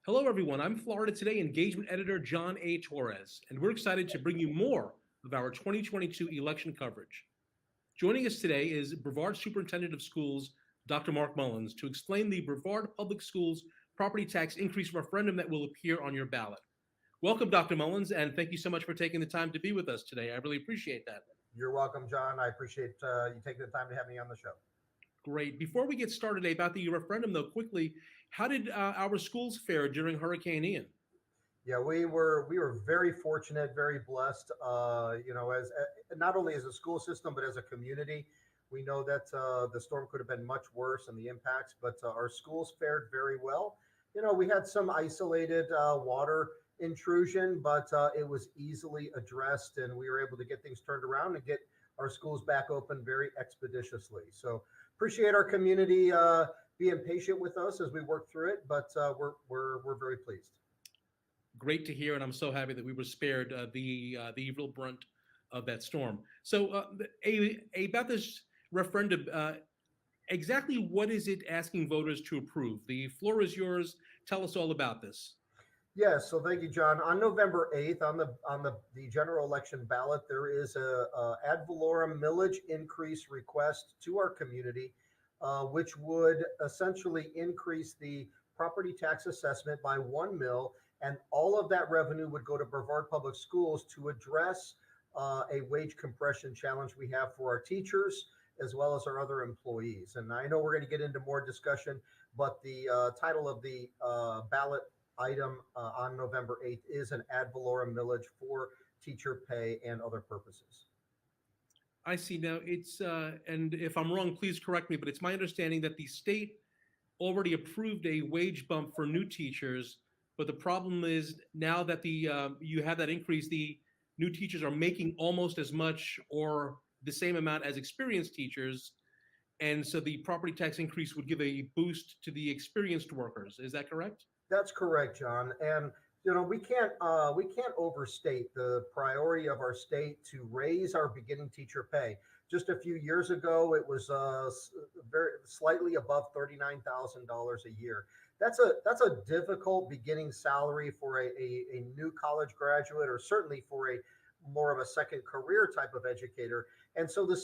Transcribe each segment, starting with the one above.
Hello, everyone. I'm Florida Today engagement editor John A. Torres, and we're excited to bring you more of our 2022 election coverage. Joining us today is Brevard Superintendent of Schools, Dr. Mark Mullins, to explain the Brevard Public Schools property tax increase referendum that will appear on your ballot. Welcome, Dr. Mullins, and thank you so much for taking the time to be with us today. I really appreciate that. You're welcome, John. I appreciate you taking the time to have me on the show. Great. Before we get started about the referendum, though, quickly, how did our schools fare during Hurricane Ian? Yeah, we were very fortunate, very blessed. As not only as a school system but as a community, we know that the storm could have been much worse and the impacts, but our schools fared very well. We had some isolated water intrusion, but it was easily addressed, and we were able to get things turned around and get our schools back open very expeditiously. So appreciate our community being patient with us as we work through it, but we're very pleased. Great to hear, and I'm so happy that we were spared the evil brunt of that storm. So, about this referendum, exactly what is it asking voters to approve? The floor is yours. Tell us all about this. Yes, so thank you, John. On November 8th, on the general election ballot, there is a ad valorem millage increase request to our community, which would essentially increase the property tax assessment by 1 mil, and all of that revenue would go to Brevard Public Schools to address a wage compression challenge we have for our teachers as well as our other employees. And I know we're going to get into more discussion, but the title of the ballot item on November 8th is an ad valorem millage for teacher pay and other purposes. I see now and if I'm wrong, please correct me, but it's my understanding that the state already approved a wage bump for new teachers, but the problem is now that you have that increase, the new teachers are making almost as much or the same amount as experienced teachers, and so the property tax increase would give a boost to the experienced workers. Is that correct? That's correct, John. And we can't overstate the priority of our state to raise our beginning teacher pay. Just a few years ago, it was very slightly above $39,000 a year. That's a difficult beginning salary for a new college graduate, or certainly for a more of a second career type of educator. And so the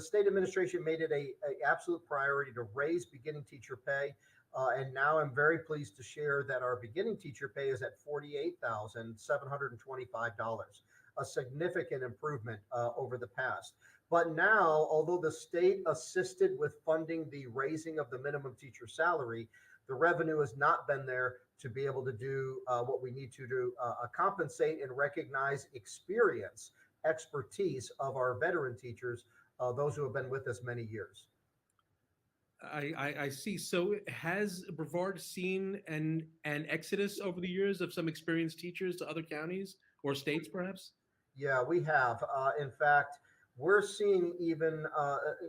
state administration made it a absolute priority to raise beginning teacher pay. And now I'm very pleased to share that our beginning teacher pay is at $48,725, a significant improvement over the past. But now, although the state assisted with funding the raising of the minimum teacher salary, the revenue has not been there to be able to do what we need to compensate and recognize experience, expertise of our veteran teachers, those who have been with us many years. I see. So has Brevard seen an exodus over the years of some experienced teachers to other counties or states, perhaps? Yeah, we have. In fact, we're seeing even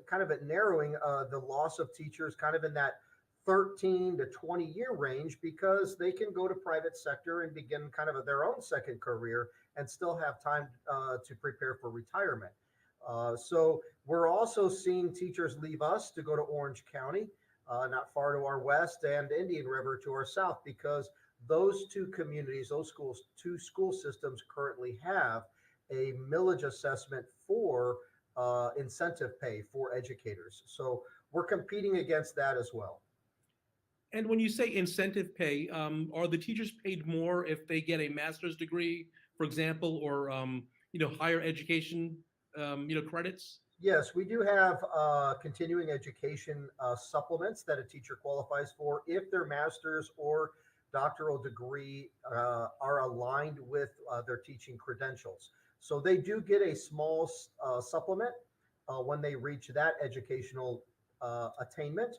kind of a narrowing the loss of teachers kind of in that 13 to 20-year range, because they can go to private sector and begin kind of their own second career and still have time to prepare for retirement. So we're also seeing teachers leave us to go to Orange County, not far to our west, and Indian River to our south, because those two communities, those schools, two school systems currently have a millage assessment for incentive pay for educators. So we're competing against that as well. And when you say incentive pay, are the teachers paid more if they get a master's degree, for example, or higher education, credits? Yes, we do have continuing education supplements that a teacher qualifies for if their master's or doctoral degree are aligned with their teaching credentials. So they do get a small supplement when they reach that educational attainment.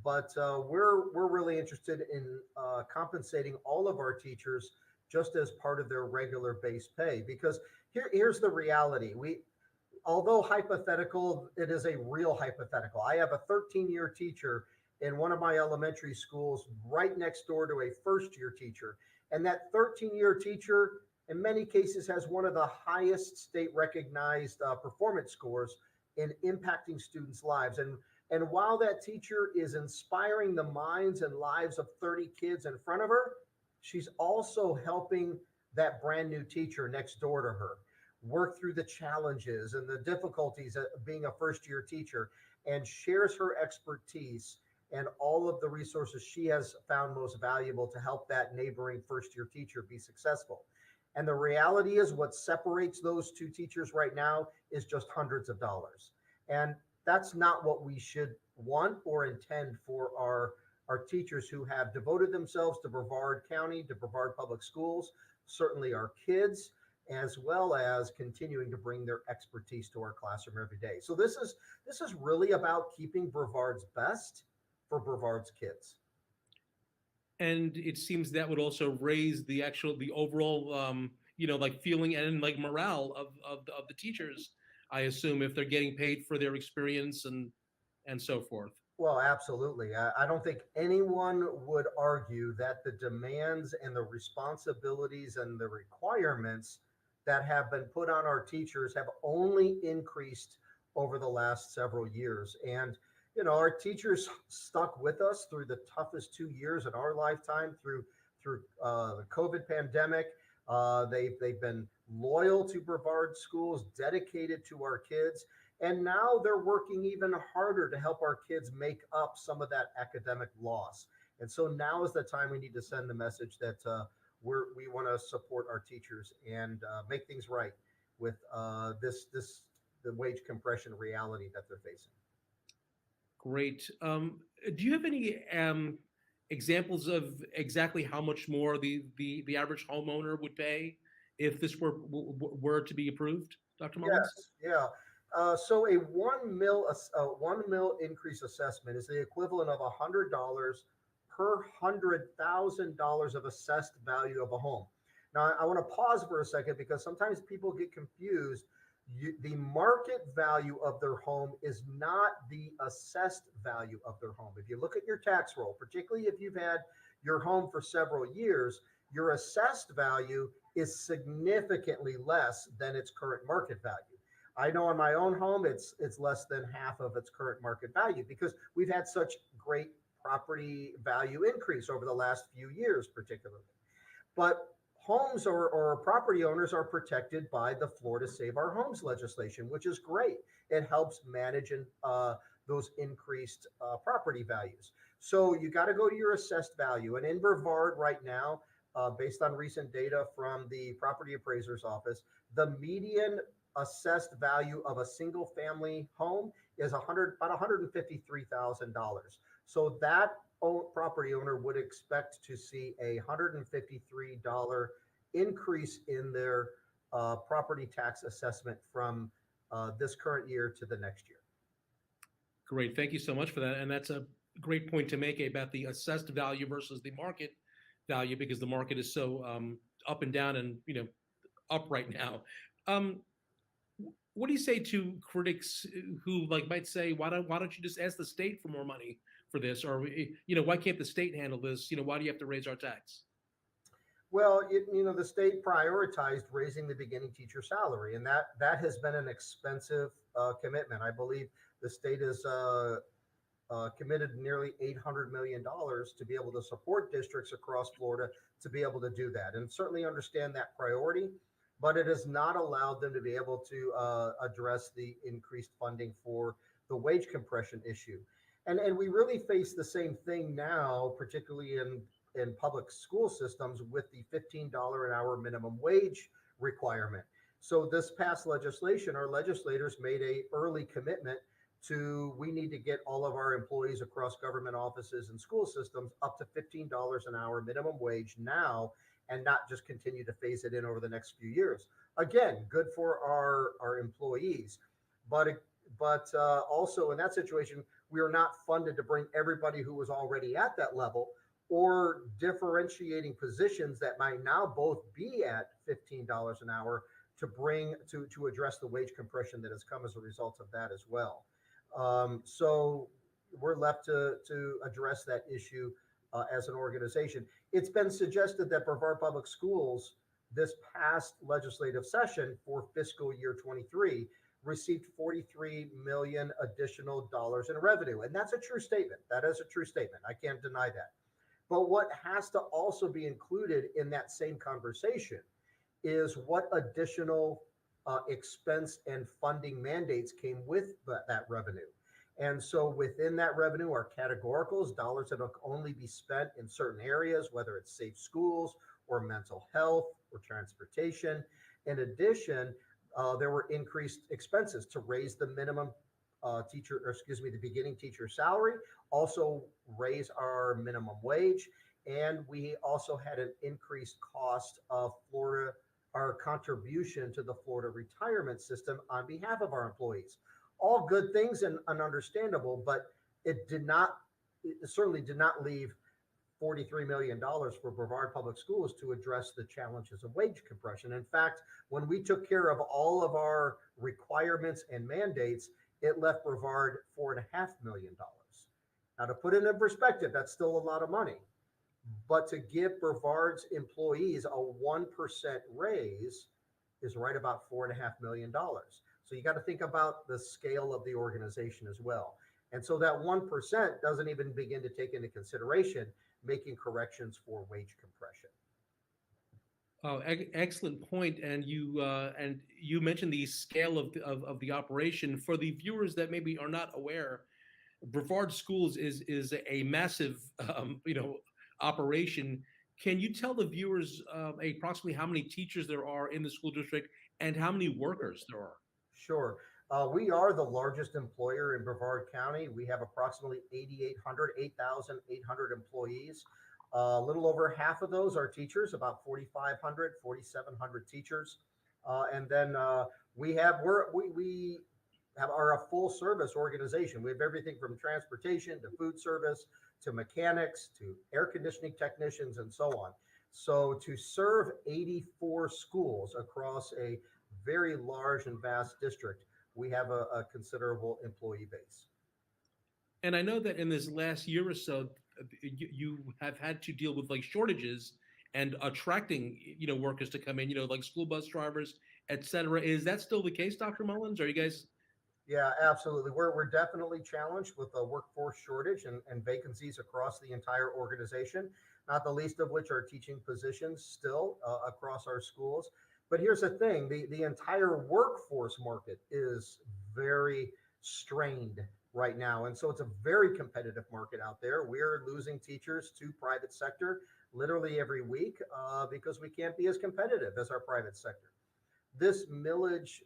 But we're really interested in compensating all of our teachers just as part of their regular base pay, because here's the reality. Although hypothetical, it is a real hypothetical. I have a 13-year teacher in one of my elementary schools right next door to a first-year teacher. And that 13-year teacher, in many cases, has one of the highest state recognized performance scores in impacting students' lives. And while that teacher is inspiring the minds and lives of 30 kids in front of her, she's also helping that brand new teacher next door to her work through the challenges and the difficulties of being a first year teacher, and shares her expertise and all of the resources she has found most valuable to help that neighboring first year teacher be successful. And the reality is, what separates those two teachers right now is just hundreds of dollars. And that's not what we should want or intend for our teachers who have devoted themselves to Brevard County, to Brevard Public Schools, certainly our kids, as well as continuing to bring their expertise to our classroom every day. So this is really about keeping Brevard's best for Brevard's kids. And it seems that would also raise the overall like feeling and like morale of the teachers, I assume, if they're getting paid for their experience and so forth. Well, absolutely. I don't think anyone would argue that the demands and the responsibilities and the requirements that have been put on our teachers have only increased over the last several years. And our teachers stuck with us through the toughest 2 years in our lifetime, through the COVID pandemic. They've been loyal to Brevard schools, dedicated to our kids, and now they're working even harder to help our kids make up some of that academic loss. And so now is the time we need to send the message that we want to support our teachers and make things right with the wage compression reality that they're facing. Great. Do you have any examples of exactly how much more the average homeowner would pay if this were to be approved, Dr. Mullins? Yes, yeah. So a 1 mil increase assessment is the equivalent of $100 per $100,000 of assessed value of a home. Now, I want to pause for a second because sometimes people get confused. The market value of their home is not the assessed value of their home. If you look at your tax roll, particularly if you've had your home for several years, your assessed value is significantly less than its current market value. I know in my own home, it's less than half of its current market value because we've had such great property value increase over the last few years, particularly. But homes or property owners are protected by the Florida Save Our Homes legislation, which is great. It helps manage those increased property values. So you got to go to your assessed value. And in Brevard right now, based on recent data from the property appraiser's office, the median assessed value of a single family home is about $153,000. So that property owner would expect to see a $153 increase in their property tax assessment from this current year to the next year. Great. Thank you so much for that. And that's a great point to make about the assessed value versus the market value, because the market is so up and down and up right now. What do you say to critics who might say, why don't you just ask the state for more money for this, or why can't the state handle this? Why do you have to raise our tax? Well, the state prioritized raising the beginning teacher salary, and that has been an expensive commitment. I believe the state is committed nearly $800 million to be able to support districts across Florida to be able to do that, and certainly understand that priority. But it has not allowed them to be able to address the increased funding for the wage compression issue. And we really face the same thing now, particularly in public school systems, with the $15 an hour minimum wage requirement. So this past legislation, our legislators made an early commitment to, we need to get all of our employees across government offices and school systems up to $15 an hour minimum wage now, and not just continue to phase it in over the next few years. Again, good for our employees, but also in that situation, we are not funded to bring everybody who was already at that level, or differentiating positions that might now both be at $15 an hour to bring to address the wage compression that has come as a result of that as well. So we're left to address that issue as an organization. It's been suggested that Brevard Public Schools this past legislative session for fiscal year 23 received $43 million additional dollars in revenue. And that's a true statement. That is a true statement. I can't deny that. But what has to also be included in that same conversation is what additional expense and funding mandates came with that revenue. And so within that revenue are categoricals, dollars that will only be spent in certain areas, whether it's safe schools or mental health or transportation. In addition, there were increased expenses to raise the minimum teacher, or excuse me, the beginning teacher salary, also raise our minimum wage. And we also had an increased cost of Florida, our contribution to the Florida retirement system on behalf of our employees. All good things and understandable, but it certainly did not leave $43 million for Brevard Public Schools to address the challenges of wage compression. In fact, when we took care of all of our requirements and mandates, it left Brevard $4.5 million. Now, to put it in perspective, that's still a lot of money. But to give Brevard's employees a 1% raise is right about $4.5 million. So you got to think about the scale of the organization as well. And so that 1% doesn't even begin to take into consideration making corrections for wage compression. Oh, excellent point. And you mentioned the scale of the operation. For the viewers that maybe are not aware, Brevard Schools is a massive operation. Can you tell the viewers approximately how many teachers there are in the school district and how many workers there are? Sure. We are the largest employer in Brevard County. We have approximately 8,800 employees. A little over half of those are teachers, about 4,500, 4,700 teachers. And then we are a full service organization. We have everything from transportation to food service to mechanics to air conditioning technicians and so on. So to serve 84 schools across a very large and vast district, we have a considerable employee base. And I know that in this last year or so, you have had to deal with like shortages and attracting, workers to come in, like school bus drivers, et cetera. Is that still the case, Dr. Mullins? Are you guys? Yeah, absolutely. We're definitely challenged with a workforce shortage and vacancies across the entire organization, not the least of which are teaching positions still across our schools. But here's the thing, the entire workforce market is very strained right now. And so it's a very competitive market out there. We're losing teachers to private sector literally every week because we can't be as competitive as our private sector. This millage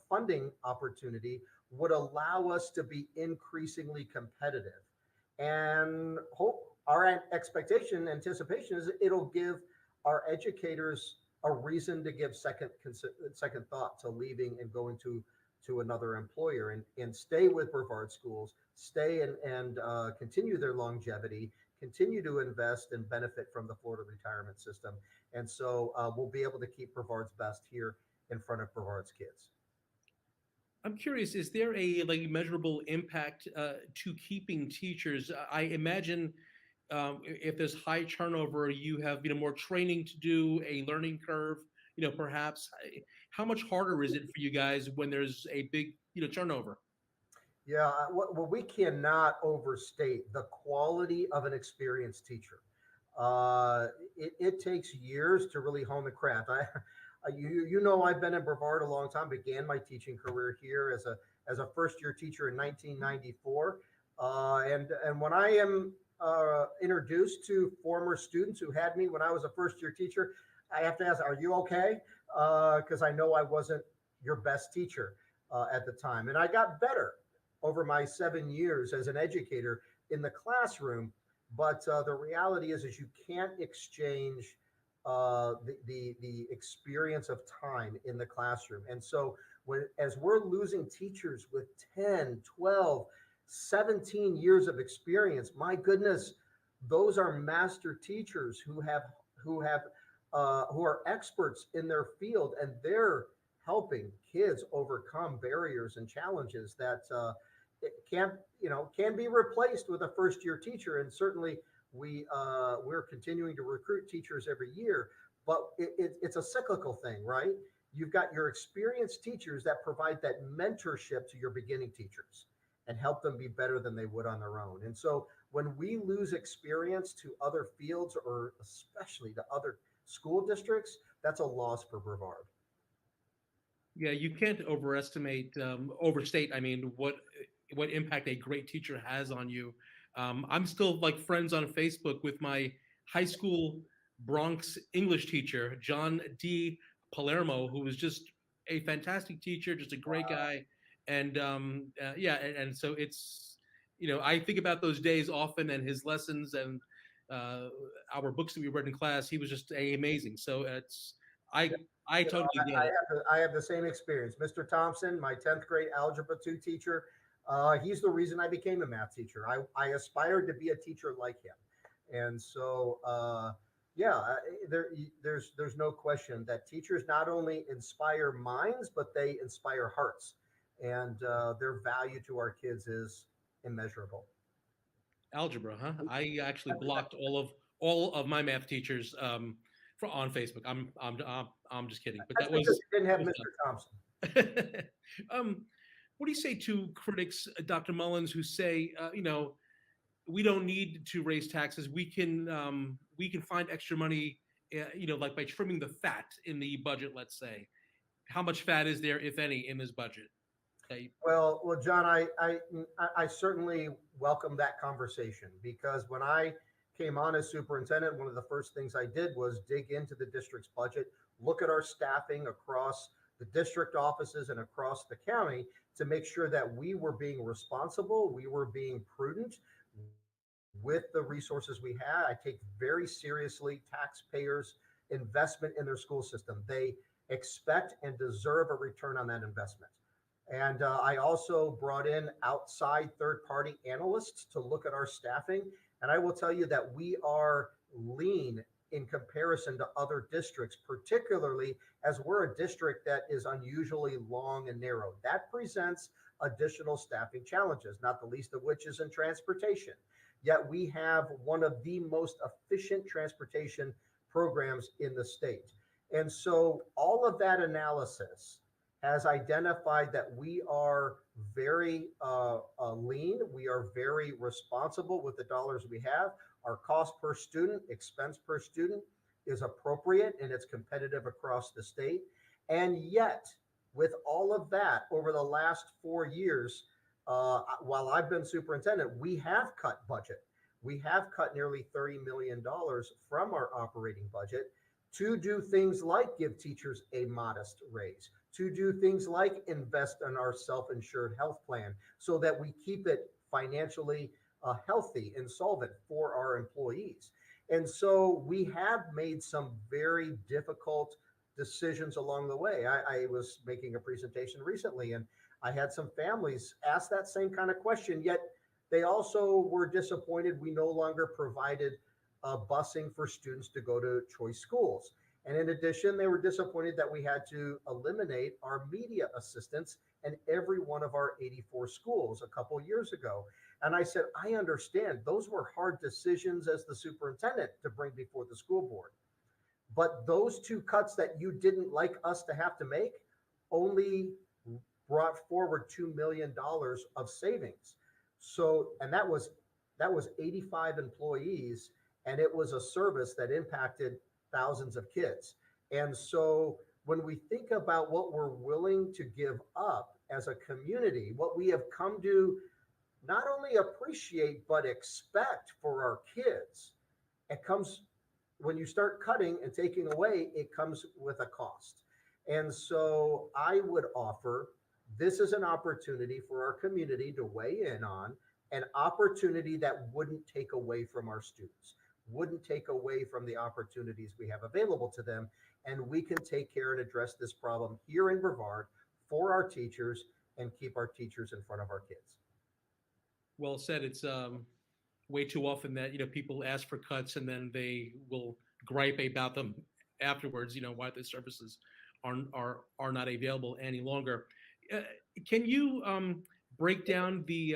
funding opportunity would allow us to be increasingly competitive. And our anticipation is it'll give our educators a reason to give second thought to leaving and going to another employer and stay with Brevard Schools, stay and continue their longevity, continue to invest and benefit from the Florida retirement system. And so we'll be able to keep Brevard's best here in front of Brevard's kids. I'm curious, is there a measurable impact to keeping teachers? I imagine if there's high turnover, you have more training to do, a learning curve. Perhaps how much harder is it for you guys when there's a big turnover? Yeah, well, we cannot overstate the quality of an experienced teacher. It takes years to really hone the craft. I've been in Brevard a long time. Began my teaching career here as a first year teacher in 1994, and when I am introduced to former students who had me when I was a first year teacher, I have to ask, "Are you okay?" Because I know I wasn't your best teacher at the time, and I got better over my 7 years as an educator in the classroom. But the reality is you can't exchange the experience of time in the classroom. And so as we're losing teachers with 10, 12, 17 years of experience, my goodness, those are master teachers who are experts in their field, and they're helping kids overcome barriers and challenges that can be replaced with a first year teacher. And certainly we're continuing to recruit teachers every year, but it's a cyclical thing, right? You've got your experienced teachers that provide that mentorship to your beginning teachers and help them be better than they would on their own. And so When we lose experience to other fields or especially to other school districts, that's a loss for Brevard. Yeah, you can't overstate. I mean, what impact a great teacher has on you. I'm still like friends on Facebook with my high school Bronx English teacher, John D. Palermo, who was just a fantastic teacher, just a great guy, and yeah, and so it's I think about those days often and his lessons and uh, our books that we read in class. He was just amazing. So it's I I You know, totally get it. I have the same experience. Mr. Thompson, my 10th grade Algebra 2 teacher, he's the reason I became a math teacher. I aspired to be a teacher like him. And so, yeah, there's no question that teachers not only inspire minds, but they inspire hearts. And their value to our kids is immeasurable. Algebra, huh? I actually blocked all of my math teachers on Facebook. I'm just kidding, but That's that because was you didn't have that was Mr. Thompson. dumb. What do you say to critics, Dr. Mullins, who say, we don't need to raise taxes. We can find extra money, like by trimming the fat in the budget. Let's say, how much fat is there, if any, in this budget? Okay. Well, John, I certainly welcome that conversation because when I came on as superintendent, one of the first things I did was dig into the district's budget, look at our staffing across the district offices and across the county to make sure that we were being responsible, we were being prudent with the resources we had. I take very seriously taxpayers' investment in their school system. They expect and deserve a return on that investment. And I also brought in outside third party analysts to look at our staffing. And I will tell you that we are lean in comparison to other districts, particularly as we're a district that is unusually long and narrow. That presents additional staffing challenges, not the least of which is in transportation. Yet we have one of the most efficient transportation programs in the state. And so all of that analysis has identified that we are very lean. We are very responsible with the dollars we have. Our cost per student, expense per student is appropriate and it's competitive across the state. And yet, with all of that, over the last 4 years, while I've been superintendent, we have cut budget. We have cut nearly $30 million from our operating budget to do things like give teachers a modest raise, to do things like invest in our self-insured health plan so that we keep it financially healthy and solvent for our employees. And so we have made some very difficult decisions along the way. I was making a presentation recently and I had some families ask that same kind of question, yet they also were disappointed we no longer provided busing for students to go to choice schools. And in addition, they were disappointed that we had to eliminate our media assistants in every one of our 84 schools a couple years ago. And I said, I understand those were hard decisions as the superintendent to bring before the school board. But those two cuts that you didn't like us to have to make only brought forward $2 million of savings. So, and that was 85 employees, and it was a service that impacted thousands of kids. And so when we think about what we're willing to give up as a community, what we have come to not only appreciate, but expect for our kids, it comes when you start cutting and taking away, it comes with a cost. And so I would offer this is an opportunity for our community to weigh in on an opportunity that wouldn't take away from our students, wouldn't take away from the opportunities we have available to them. And we can take care and address this problem here in Brevard for our teachers and keep our teachers in front of our kids. Well said. It's way too often that people ask for cuts and then they will gripe about them afterwards. Why the services are not available any longer. Can you break down the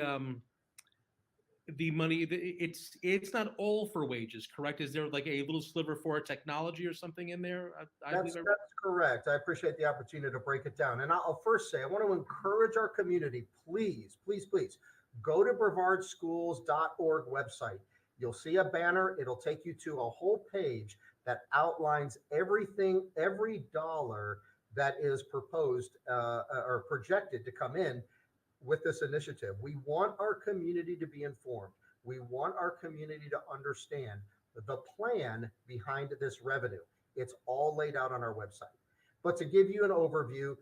money? It's not all for wages, correct? Is there like a little sliver for technology or something in there? That's correct. I appreciate the opportunity to break it down. And I'll first say, I want to encourage our community, please, please, please Go to brevardschools.org website. You'll see a banner. It'll take you to a whole page that outlines everything, every dollar that is proposed or projected to come in with this initiative. We want our community to be informed. We want our community to understand the plan behind this revenue. It's all laid out on our website. But to give you an overview,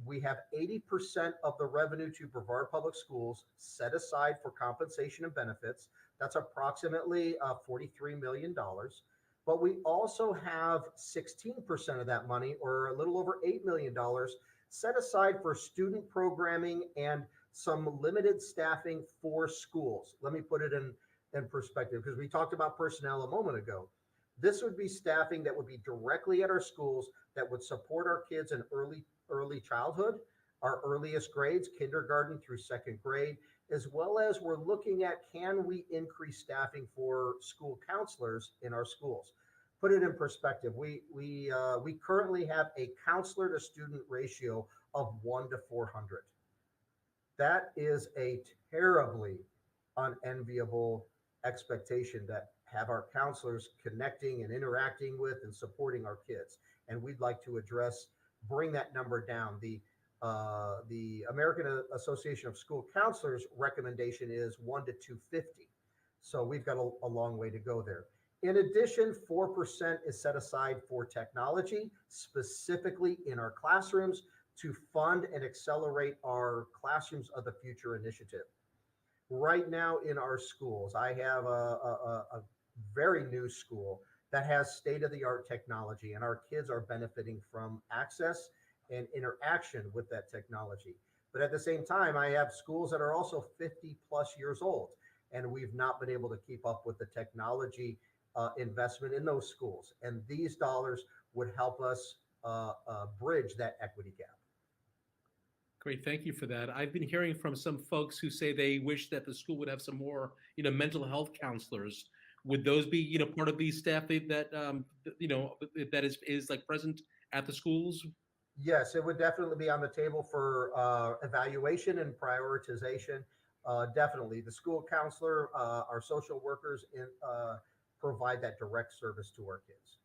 we have 80% of the revenue to Brevard Public Schools set aside for compensation and benefits. That's approximately $43 million. But we also have 16% of that money, or a little over $8 million, set aside for student programming and some limited staffing for schools. Let me put it in perspective, because we talked about personnel a moment ago. This would be staffing that would be directly at our schools that would support our kids in early childhood, our earliest grades, kindergarten through second grade, as well as we're looking at, can we increase staffing for school counselors in our schools? Put it in perspective. We currently have a counselor to student ratio of 1 to 400. That is a terribly unenviable expectation, that have our counselors connecting and interacting with and supporting our kids. And we'd like to bring that number down. The American Association of School Counselors recommendation is 1 to 250. So we've got a long way to go there. In addition, 4% is set aside for technology, specifically in our classrooms, to fund and accelerate our Classrooms of the Future initiative. Right now in our schools, I have a very new school that has state-of-the-art technology, and our kids are benefiting from access and interaction with that technology. But at the same time, I have schools that are also 50 plus years old, and we've not been able to keep up with the technology investment in those schools. And these dollars would help us bridge that equity gap. Great, thank you for that. I've been hearing from some folks who say they wish that the school would have some more, mental health counselors. Would those be, part of the staff that is like present at the schools? Yes, it would definitely be on the table for evaluation and prioritization. Definitely, the school counselor, our social workers provide that direct service to our kids.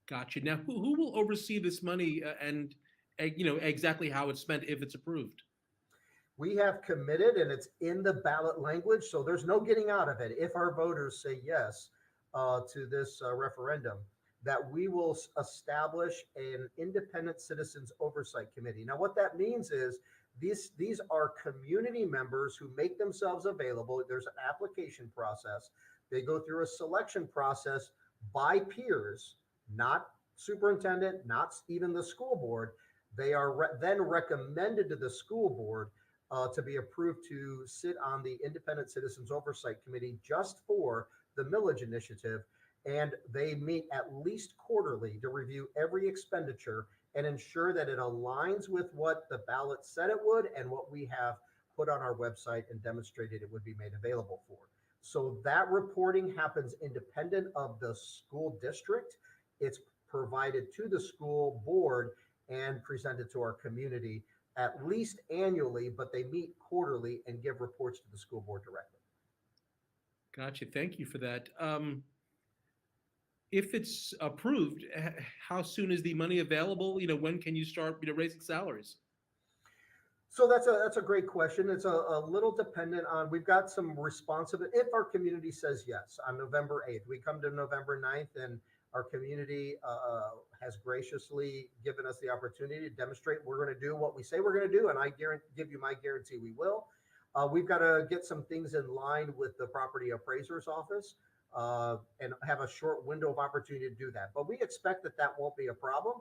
Gotcha. Now, who will oversee this money and exactly how it's spent if it's approved? We have committed, and it's in the ballot language, so there's no getting out of it. If our voters say yes to this referendum, that we will establish an independent citizens oversight committee. Now, what that means is these are community members who make themselves available. There's an application process. They go through a selection process by peers, not superintendent, not even the school board. They are then recommended to the school board to be approved to sit on the Independent Citizens Oversight Committee just for the millage initiative. And they meet at least quarterly to review every expenditure and ensure that it aligns with what the ballot said it would and what we have put on our website and demonstrated it would be made available for. So that reporting happens independent of the school district. It's provided to the school board and presented to our community at least annually, but they meet quarterly and give reports to the school board directly. Gotcha. Thank you for that. If it's approved, how soon is the money available? When can you start, raising salaries? So that's a great question. It's a little dependent on, we've got some responsibility. If our community says yes on November 8th, we come to November 9th, and our community has graciously given us the opportunity to demonstrate we're going to do what we say we're going to do, and I give you my guarantee we will. We've got to get some things in line with the property appraiser's office and have a short window of opportunity to do that. But we expect that won't be a problem.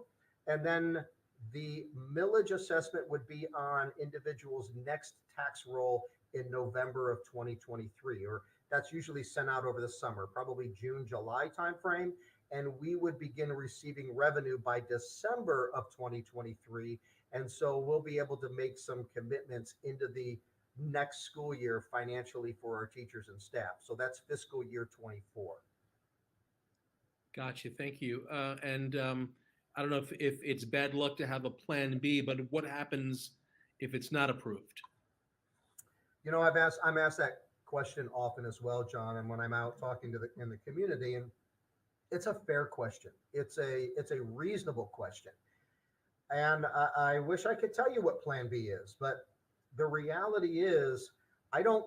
And then the millage assessment would be on individuals' next tax roll in November of 2023, or that's usually sent out over the summer, probably June, July timeframe. And we would begin receiving revenue by December of 2023. And so we'll be able to make some commitments into the next school year financially for our teachers and staff. So that's fiscal year 24. Gotcha. Thank you. And I don't know if it's bad luck to have a plan B, but what happens if it's not approved? I'm asked that question often as well, John, and when I'm out talking to in the community, and it's a fair question. It's a reasonable question. And I wish I could tell you what plan B is, but the reality is I don't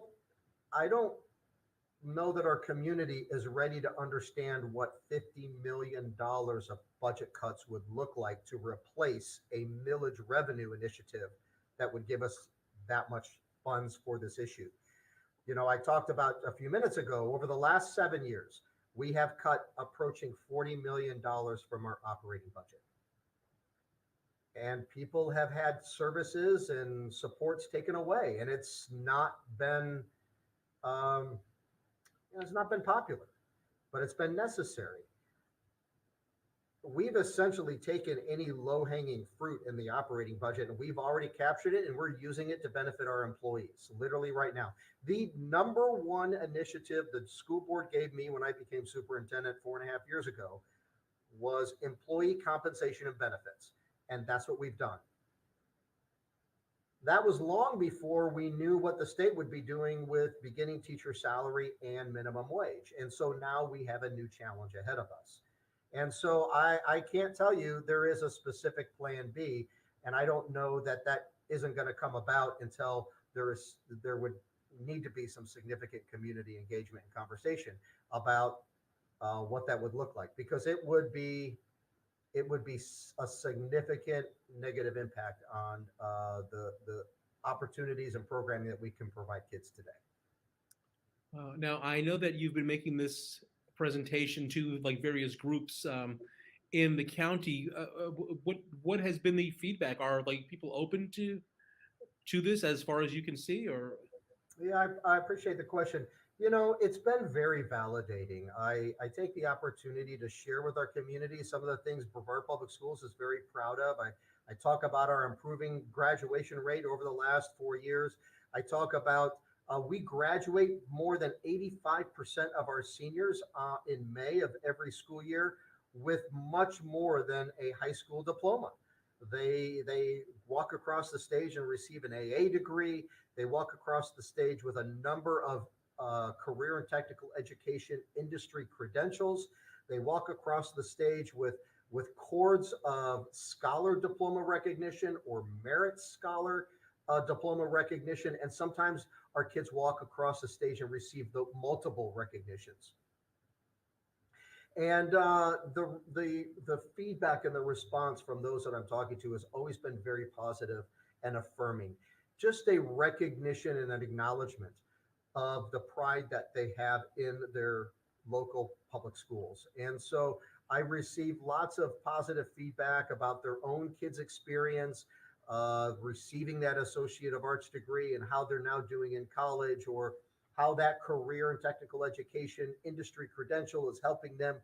I don't know that our community is ready to understand what $50 million of budget cuts would look like to replace a millage revenue initiative that would give us that much funds for this issue. I talked about a few minutes ago, over the last 7 years, we have cut approaching $40 million from our operating budget. And people have had services and supports taken away, and um, it's not been popular, but it's been necessary. We've essentially taken any low-hanging fruit in the operating budget, and we've already captured it, and we're using it to benefit our employees, literally right now. The number one initiative the school board gave me when I became superintendent 4.5 years ago was employee compensation and benefits, and that's what we've done. That was long before we knew what the state would be doing with beginning teacher salary and minimum wage. And so now we have a new challenge ahead of us. And so I can't tell you there is a specific plan B, and I don't know that isn't going to come about until there would need to be some significant community engagement and conversation about what that would look like, because it would be a significant negative impact on the opportunities and programming that we can provide kids today. Now, I know that you've been making this presentation to like various groups in the county. What has been the feedback? Are like people open to this as far as you can see, or? Yeah, I appreciate the question. It's been very validating. I take the opportunity to share with our community some of the things Brevard Public Schools is very proud of. I talk about our improving graduation rate over the last 4 years. I talk about we graduate more than 85% of our seniors in May of every school year with much more than a high school diploma. They walk across the stage and receive an AA degree. They walk across the stage with a number of career and technical education industry credentials. They walk across the stage with cords of scholar diploma recognition or merit scholar diploma recognition, and sometimes our kids walk across the stage and receive the multiple recognitions. And the feedback and the response from those that I'm talking to has always been very positive and affirming. Just a recognition and an acknowledgement of the pride that they have in their local public schools. And so I received lots of positive feedback about their own kids' experience receiving that Associate of Arts degree and how they're now doing in college, or how that career and technical education industry credential is helping them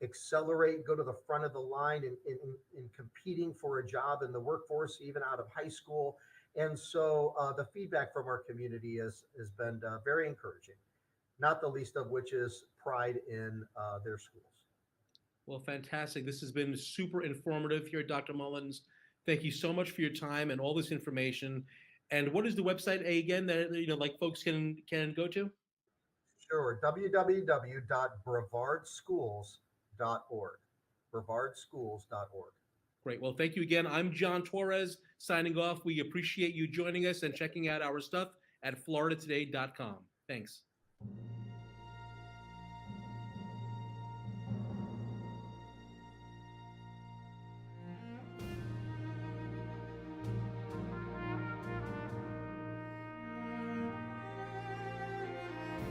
accelerate, go to the front of the line in competing for a job in the workforce, even out of high school. And so the feedback from our community has been very encouraging, not the least of which is pride in their schools. Well, fantastic. This has been super informative here, Dr. Mullins. Thank you so much for your time and all this information. And what is the website again that like folks can go to? Sure, www.brevardschools.org. brevardschools.org. Great. Well, thank you again. I'm John Torres signing off. We appreciate you joining us and checking out our stuff at floridatoday.com. Thanks.